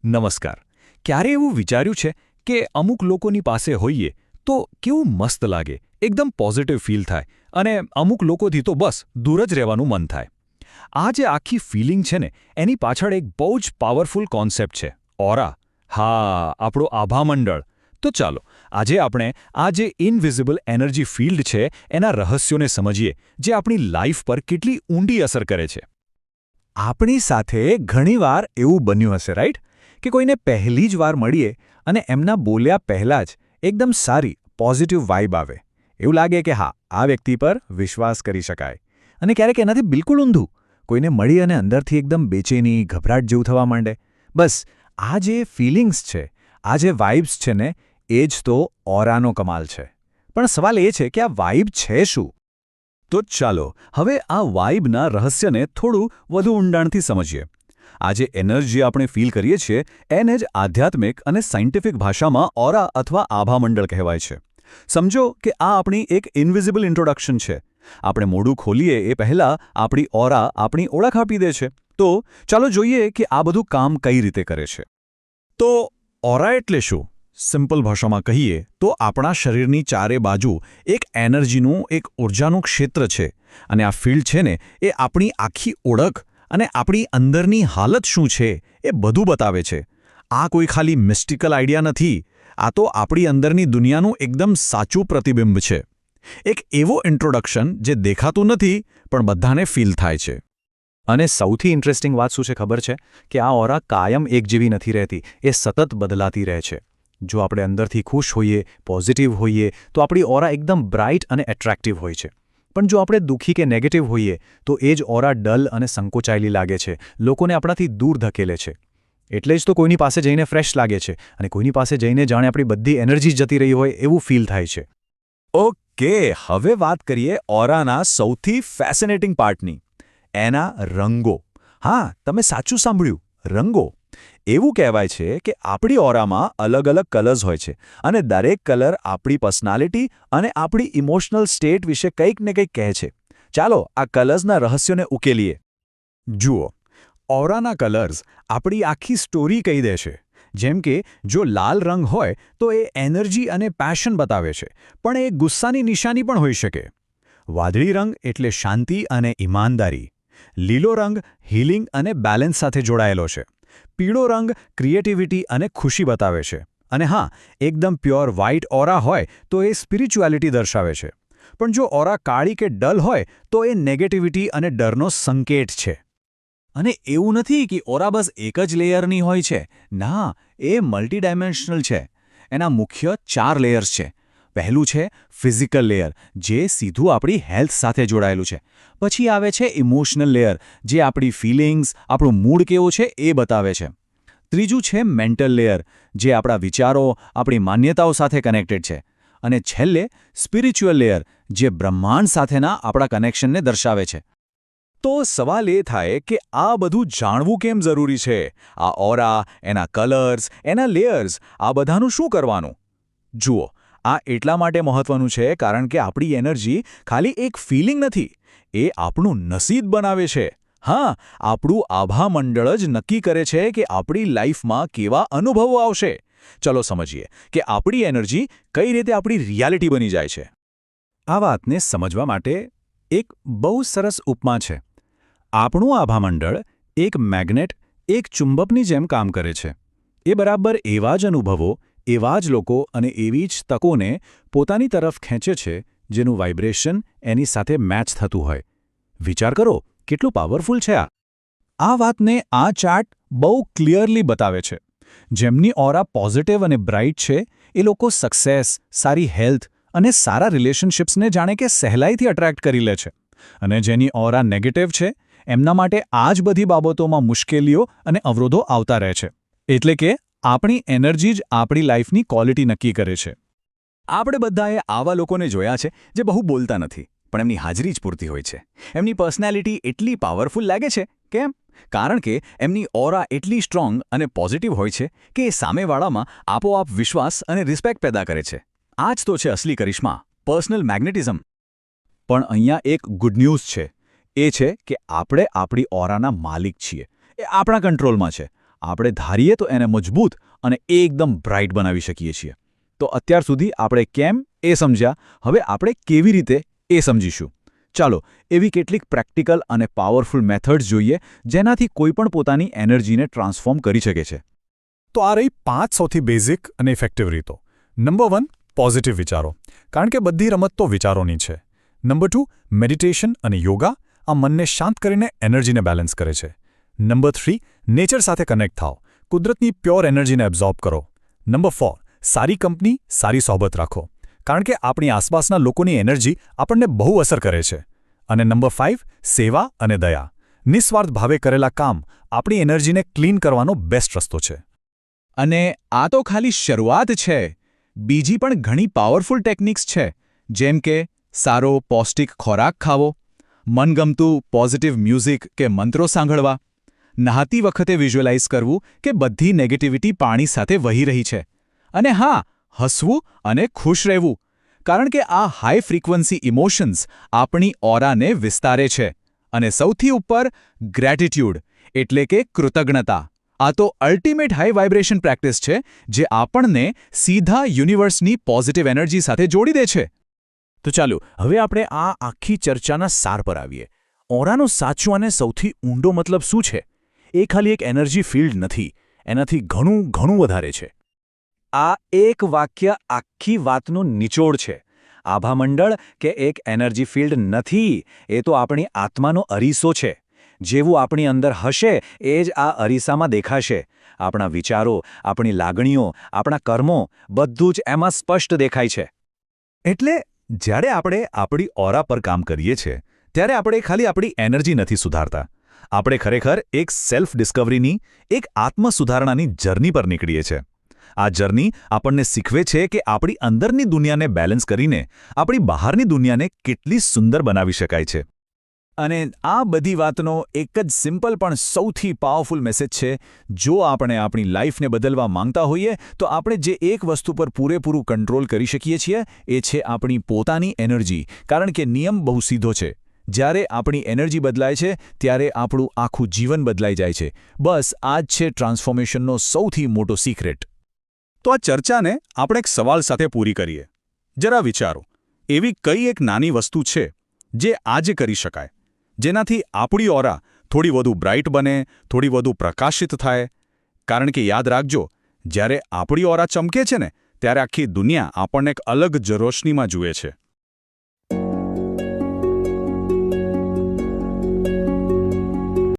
નમસ્કાર. ક્યારે એવું વિચાર્યું છે કે અમુક લોકોની પાસે હોઈએ તો કેવું મસ્ત લાગે, એકદમ પોઝિટિવ ફીલ થાય અને અમુક લોકોથી તો બસ દૂર જ રહેવાનું મન થાય. આ જે આખી ફિલિંગ છે ને એની પાછળ એક બહુ જ પાવરફુલ કોન્સેપ્ટ છે, ઓરા. હા, આપણો આભામંડળ. તો ચાલો આજે આપણે આ જે ઇનવિઝિબલ એનર્જી ફિલ્ડ છે એના રહસ્યોને સમજીએ, જે આપણી લાઈફ પર કેટલી ઊંડી અસર કરે છે. આપણી સાથે ઘણીવાર એવું બન્યું હશે, રાઈટ? કે કોઈને પહેલી જ વાર મળીએ અને એમના બોલ્યા પહેલાં જ એકદમ સારી પોઝિટિવ વાઇબ આવે. એવું લાગે કે હા, આ વ્યક્તિ પર વિશ્વાસ કરી શકાય. અને ક્યારેક એનાથી બિલકુલ ઊંધું, કોઈને મળી અને અંદરથી એકદમ બેચેની, ગભરાટ જેવું થવા માંડે. બસ આ જે ફિલિંગ્સ છે, આ જે વાઇબ્સ છે ને, એ જ તો ઓરાનો કમાલ છે. પણ સવાલ એ છે કે આ વાઇબ છે શું? તો ચાલો હવે આ વાઇબના રહસ્યને થોડું વધુ ઊંડાણથી સમજીએ. આ જે એનર્જી આપણે ફીલ કરીએ છીએ એને જ આધ્યાત્મિક અને સાયન્ટિફિક ભાષામાં ઓરા અથવા આભામંડળ કહેવાય છે. સમજો કે આ આપણી એક ઇન્વિઝિબલ ઇન્ટ્રોડક્શન છે. આપણે મોઢું ખોલીએ એ પહેલાં આપણી ઓરા આપણી ઓળખ આપી દે છે. તો ચાલો જોઈએ કે આ બધું કામ કઈ રીતે કરે છે. તો ઓરા એટલે શું? સિમ્પલ ભાષામાં કહીએ તો આપણા શરીરની ચારે બાજુ એક એનર્જીનું, એક ઊર્જાનું ક્ષેત્ર છે. અને આ ફિલ્ડ છે ને એ આપણી આખી ઓળખ અને આપણી અંદરની હાલત શું છે એ બધું બતાવે છે. આ કોઈ ખાલી મિસ્ટિકલ આઈડિયા નથી. આ તો આપણી અંદરની દુનિયાનું એકદમ સાચું પ્રતિબિંબ છે. એક એવો ઇન્ટ્રોડક્શન જે દેખાતું નથી પણ બધાને ફીલ થાય છે. અને સૌથી ઇન્ટરેસ્ટિંગ વાત શું છે ખબર છે? કે આ ઓરા કાયમ એક જેવી નથી રહેતી, એ સતત બદલાતી રહે છે. જો આપણે અંદરથી ખુશ હોઈએ, પોઝિટિવ હોઈએ, તો આપણી ઓરા એકદમ બ્રાઇટ અને એટ્રેક્ટિવ હોય છે. પણ જો આપણે દુઃખી કે નેગેટિવ હોઈએ તો એ જ ઓરા ડલ અને સંકોચાયેલી લાગે છે, લોકોને આપણાથી દૂર ધકેલે છે. એટલે જ તો કોઈની પાસે જઈને ફ્રેશ લાગે છે અને કોઈની પાસે જઈને જાણે આપણી બધી એનર્જી જતી રહી હોય એવું ફીલ થાય છે. ઓકે, હવે વાત કરીએ ઓરાના સૌથી ફેસિનેટિંગ પાર્ટની, એના રંગો. હા, તમે સાચું સાંભળ્યું, રંગો. એવું કહેવાય છે કે આપણી ઓરામાં અલગ અલગ કલર્સ હોય છે અને દરેક કલર આપણી પર્સનાલિટી અને આપણી ઇમોશનલ સ્ટેટ વિશે કંઈક ને કંઈક કહે છે. ચાલો આ કલર્સના રહસ્યોને ઉકેલીએ. જુઓ, ઓરાના કલર્સ આપણી આખી સ્ટોરી કહી દે છે. જેમ કે જો લાલ રંગ હોય તો એ એનર્જી અને પેશન બતાવે છે, પણ એ ગુસ્સાની નિશાની પણ હોઈ શકે. વાદળી રંગ એટલે શાંતિ અને ઈમાનદારી. લીલો રંગ હીલિંગ અને બેલેન્સ સાથે જોડાયેલો છે. પીળો રંગ ક્રિએટિવિટી અને ખુશી બતાવે છે. અને હા, એકદમ પ્યોર વ્હાઇટ ઓરા હોય તો એ સ્પિરિચ્યુઆલિટી દર્શાવે છે. પણ જો ઓરા કાળી કે ડલ હોય તો એ નેગેટિવિટી અને ડરનો સંકેત છે. અને એવું નથી કે ઓરા બસ એક જ લેયરની હોય છે. ના, એ મલ્ટીડાયમેન્શનલ છે. એના મુખ્ય 4 લેયર્સ છે. પહેલું છે ફિઝિકલ લેયર, જે સીધું આપણી હેલ્થ સાથે જોડાયેલું છે. પછી આવે છે ઇમોશનલ લેયર, જે આપણી ફિલિંગ્સ, આપણું મૂડ કેવો છે એ બતાવે છે. ત્રીજું છે મેન્ટલ લેયર, જે આપણા વિચારો, આપણી માન્યતાઓ સાથે કનેક્ટેડ છે. અને છેલ્લે સ્પિરિચ્યુઅલ લેયર, જે બ્રહ્માંડ સાથેના આપણા કનેક્શનને દર્શાવે છે. તો સવાલ એ થાય કે આ બધું જાણવું કેમ જરૂરી છે? આ ઓરા, એના કલર્સ, એના લેયર્સ, આ બધાનું શું કરવાનું? જુઓ, આ એટલા માટે મહત્વનું છે કારણ કે આપણી એનર્જી ખાલી એક ફિલિંગ નથી, એ આપણું નસીબ બનાવે છે. હા, આપણું આભામંડળ જ નક્કી કરે છે કે આપણી લાઈફમાં કેવા અનુભવો આવશે. ચલો સમજીએ કે આપણી એનર્જી કઈ રીતે આપણી રિયાલિટી બની જાય છે. આ વાતને સમજવા માટે એક બહુ સરસ ઉપમા છે. આપણું આભામંડળ એક મેગ્નેટ, એક ચુંબકની જેમ કામ કરે છે. એ બરાબર એવા જ અનુભવો, એવા જ લોકો અને એવી જ તકોને પોતાની તરફ ખેંચે છે જેનું વાઇબ્રેશન એની સાથે મેચ થતું હોય. વિચાર કરો, કેટલું પાવરફુલ છે આ. આ વાતને આ ચાર્ટ બહુ ક્લિયરલી બતાવે છે. જેમની ઓરા પોઝિટિવ અને બ્રાઇટ છે એ લોકો સક્સેસ, સારી હેલ્થ અને સારા રિલેશનશિપ્સને જાણે કે સહેલાઈથી અટ્રેક્ટ કરી લે છે. અને જેની ઓરા નેગેટિવ છે એમના માટે આ જ બધી બાબતોમાં મુશ્કેલીઓ અને અવરોધો આવતા રહે છે. એટલે કે આપણી એનર્જી જ આપણી લાઈફની ક્વોલિટી નક્કી કરે છે. આપણે બધાએ આવા લોકોને જોયા છે જે બહુ બોલતા નથી, પણ એમની હાજરી જ પૂરતી હોય છે. એમની પર્સનાલિટી એટલી પાવરફુલ લાગે છે. કેમ? કારણ કે એમની ઓરા એટલી સ્ટ્રોંગ અને પોઝિટિવ હોય છે કે એ સામેવાળામાં આપોઆપ વિશ્વાસ અને રિસ્પેક્ટ પેદા કરે છે. આ જ તો છે અસલી કરિશ્મા, પર્સનલ મેગ્નેટિઝમ. પણ અહીંયા એક ગુડ ન્યૂઝ છે. એ છે કે આપણે આપણી ઓરાના માલિક છીએ. એ આપણા કંટ્રોલમાં છે. આપણે ધારીએ તો એને મજબૂત અને એકદમ બ્રાઇટ બનાવી શકીએ છીએ. તો અત્યાર સુધી આપણે કેમ એ સમજ્યા, હવે આપણે કેવી રીતે એ સમજીશું. ચાલો એવી કેટલીક પ્રેક્ટિકલ અને પાવરફુલ મેથડ્સ જોઈએ જેનાથી કોઈપણ પોતાની એનર્જીને ટ્રાન્સફોર્મ કરી શકે છે. તો આ રહી 5 સૌથી બેઝિક અને ઇફેક્ટિવ રીતો. નંબર 1, પોઝિટિવ વિચારો, કારણ કે બધી રમત તો વિચારોની છે. નંબર 2, મેડિટેશન અને યોગા, આ મનને શાંત કરીને એનર્જીને બેલેન્સ કરે છે. નંબર 3, નેચર સાથે કનેક્ટ થાઓ, કુદરતની પ્યોર એનર્જીને એબ્ઝોર્બ કરો. નંબર 4, સારી કંપની, સારી સોબત રાખો, કારણ કે આપણી આસપાસના લોકોની એનર્જી આપણને બહુ અસર કરે છે. અને નંબર 5, સેવા અને દયા, નિસ્વાર્થ ભાવે કરેલા કામ આપણી એનર્જીને ક્લીન કરવાનો બેસ્ટ રસ્તો છે. અને આ તો ખાલી શરૂઆત છે. બીજી પણ ઘણી પાવરફુલ ટેકનિક્સ છે, જેમ કે સારો પૌષ્ટિક ખોરાક ખાવો, મનગમતું પોઝિટિવ મ્યુઝિક કે મંત્રો સાંભળવા, નહાતી વખતે વિઝ્યુઅલાઇઝ કરવું કે બધી નેગેટિવિટી પાણી સાથે વહી રહી છે, અને હા, હસવું અને ખુશ રહેવું, કારણ કે આ હાઈ ફ્રીક્વન્સી ઇમોશન્સ આપણી ઓરાને વિસ્તારે છે. અને સૌથી ઉપર ગ્રેટિટ્યૂડ, એટલે કે કૃતજ્ઞતા. આ તો અલ્ટિમેટ હાઈ વાઇબ્રેશન પ્રેક્ટિસ છે, જે આપણને સીધા યુનિવર્સની પોઝિટિવ એનર્જી સાથે જોડી દે છે. તો ચાલો હવે આપણે આ આખી ચર્ચાના સાર પર આવીએ. ઓરાનો સાચો અને સૌથી ઊંડો મતલબ શું છે? એ ખાલી એક એનર્જી ફિલ્ડ નથી, એનાથી ઘણું ઘણું વધારે છે. આ એક વાક્ય આખી વાતનું નિચોડ છે. આભામંડળ કે એક એનર્જી ફિલ્ડ નથી, એ તો આપણી આત્માનો અરીસો છે. જેવું આપણી અંદર હશે એ જ આ અરીસામાં દેખાશે. આપણા વિચારો, આપણી લાગણીઓ, આપણા કર્મો, બધું જ એમાં સ્પષ્ટ દેખાય છે. એટલે જ્યારે આપણે આપણી ઓરા પર કામ કરીએ છીએ, ત્યારે આપણે ખાલી આપણી એનર્જી નથી સુધારતા. આપણે ખરેખર એક સેલ્ફ ડિસ્કવરીની, એક આત્મસુધારણાની જર્ની પર નીકળીએ છીએ. આ જર્ની આપણને શીખવે છે કે આપણી અંદરની દુનિયાને બેલેન્સ કરીને આપણી બહારની દુનિયાને કેટલી સુંદર બનાવી શકાય છે. અને આ બધી વાતનો એક જ સિમ્પલ પણ સૌથી પાવરફુલ મેસેજ છે: જો આપણે આપણી લાઈફને બદલવા માંગતા હોઈએ તો આપણે જે એક વસ્તુ પર પૂરેપૂરું કંટ્રોલ કરી શકીએ છીએ એ છે આપણી પોતાની એનર્જી. કારણ કે નિયમ બહુ સીધો છે. જ્યારે આપણી એનર્જી બદલાય છે ત્યારે આપણું આખું જીવન બદલાઈ જાય છે. બસ આ જ છે ટ્રાન્સફોર્મેશનનો સૌથી મોટો સિક્રેટ. તો આ ચર્ચાને આપણે એક સવાલ સાથે પૂરી કરીએ. જરા વિચારો, એવી કઈ એક નાની વસ્તુ છે જે આજે કરી શકાય, જેનાથી આપણી ઓરા થોડી વધુ બ્રાઇટ બને, થોડી વધુ પ્રકાશિત થાય? કારણ કે યાદ રાખજો, જ્યારે આપણી ઓરા ચમકે છે ને, ત્યારે આખી દુનિયા આપણને એક અલગ જ રોશનીમાં જુએ છે.